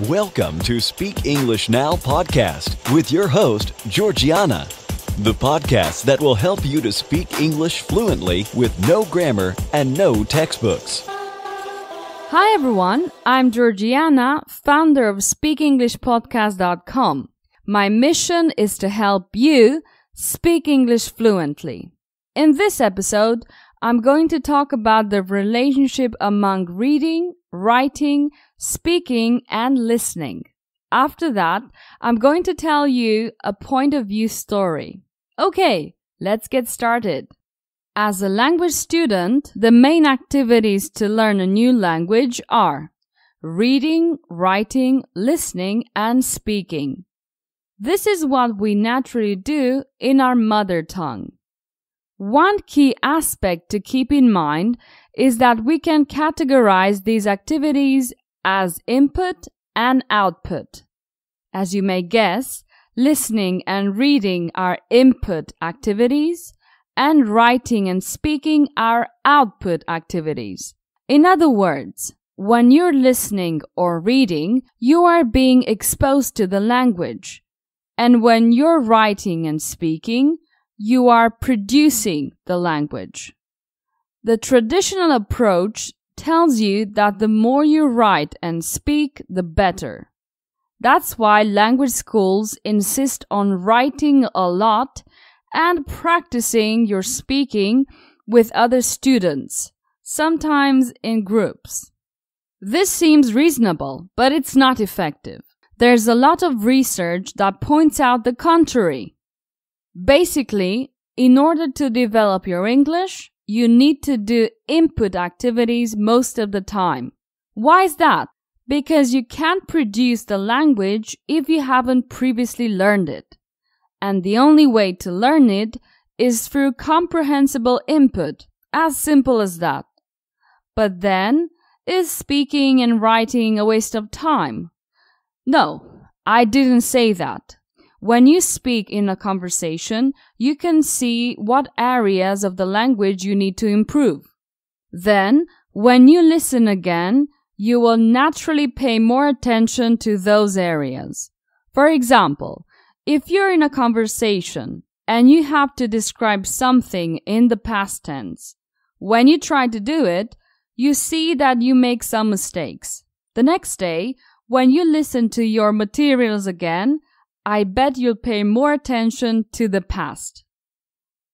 Welcome to Speak English Now podcast with your host, Georgiana, the podcast that will help you to speak English fluently with no grammar and no textbooks. Hi everyone, I'm Georgiana, founder of SpeakEnglishPodcast.com. My mission is to help you speak English fluently. In this episode, I'm going to talk about the relationship among reading, writing, speaking, and listening. After that, I'm going to tell you a point of view story. Okay, let's get started. As a language student, the main activities to learn a new language are reading, writing, listening, and speaking. This is what we naturally do in our mother tongue. One key aspect to keep in mind is that we can categorize these activities as input and output. As you may guess, listening and reading are input activities, and writing and speaking are output activities. In other words, when you're listening or reading, you are being exposed to the language. And when you're writing and speaking, you are producing the language. The traditional approach tells you that the more you write and speak, the better. That's why language schools insist on writing a lot and practicing your speaking with other students, sometimes in groups. This seems reasonable, but it's not effective. There's a lot of research that points out the contrary. Basically, in order to develop your English, you need to do input activities most of the time. Why is that? Because you can't produce the language if you haven't previously learned it. And the only way to learn it is through comprehensible input, as simple as that. But then, is speaking and writing a waste of time? No, I didn't say that. When you speak in a conversation, you can see what areas of the language you need to improve. Then, when you listen again, you will naturally pay more attention to those areas. For example, if you're in a conversation and you have to describe something in the past tense, when you try to do it, you see that you make some mistakes. The next day, when you listen to your materials again, I bet you'll pay more attention to the past.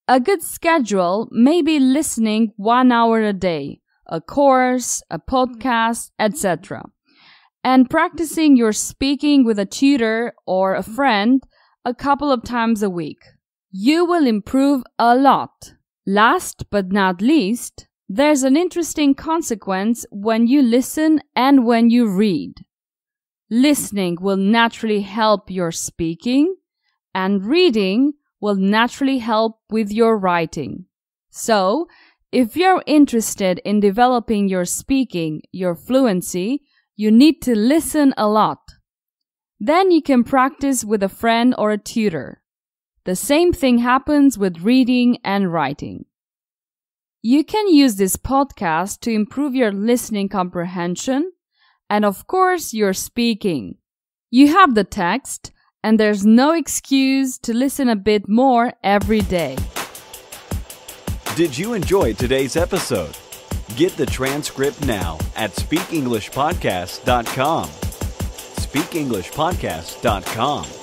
A good schedule may be listening 1 hour a day, a course, a podcast, etc. and practicing your speaking with a tutor or a friend a couple of times a week. You will improve a lot. Last but not least, there's an interesting consequence when you listen and when you read. Listening will naturally help your speaking, and reading will naturally help with your writing. So, if you're interested in developing your speaking, your fluency, you need to listen a lot. Then you can practice with a friend or a tutor. The same thing happens with reading and writing. You can use this podcast to improve your listening comprehension and of course, you're speaking. You have the text, and there's no excuse to listen a bit more every day. Did you enjoy today's episode? Get the transcript now at SpeakEnglishPodcast.com. SpeakEnglishPodcast.com.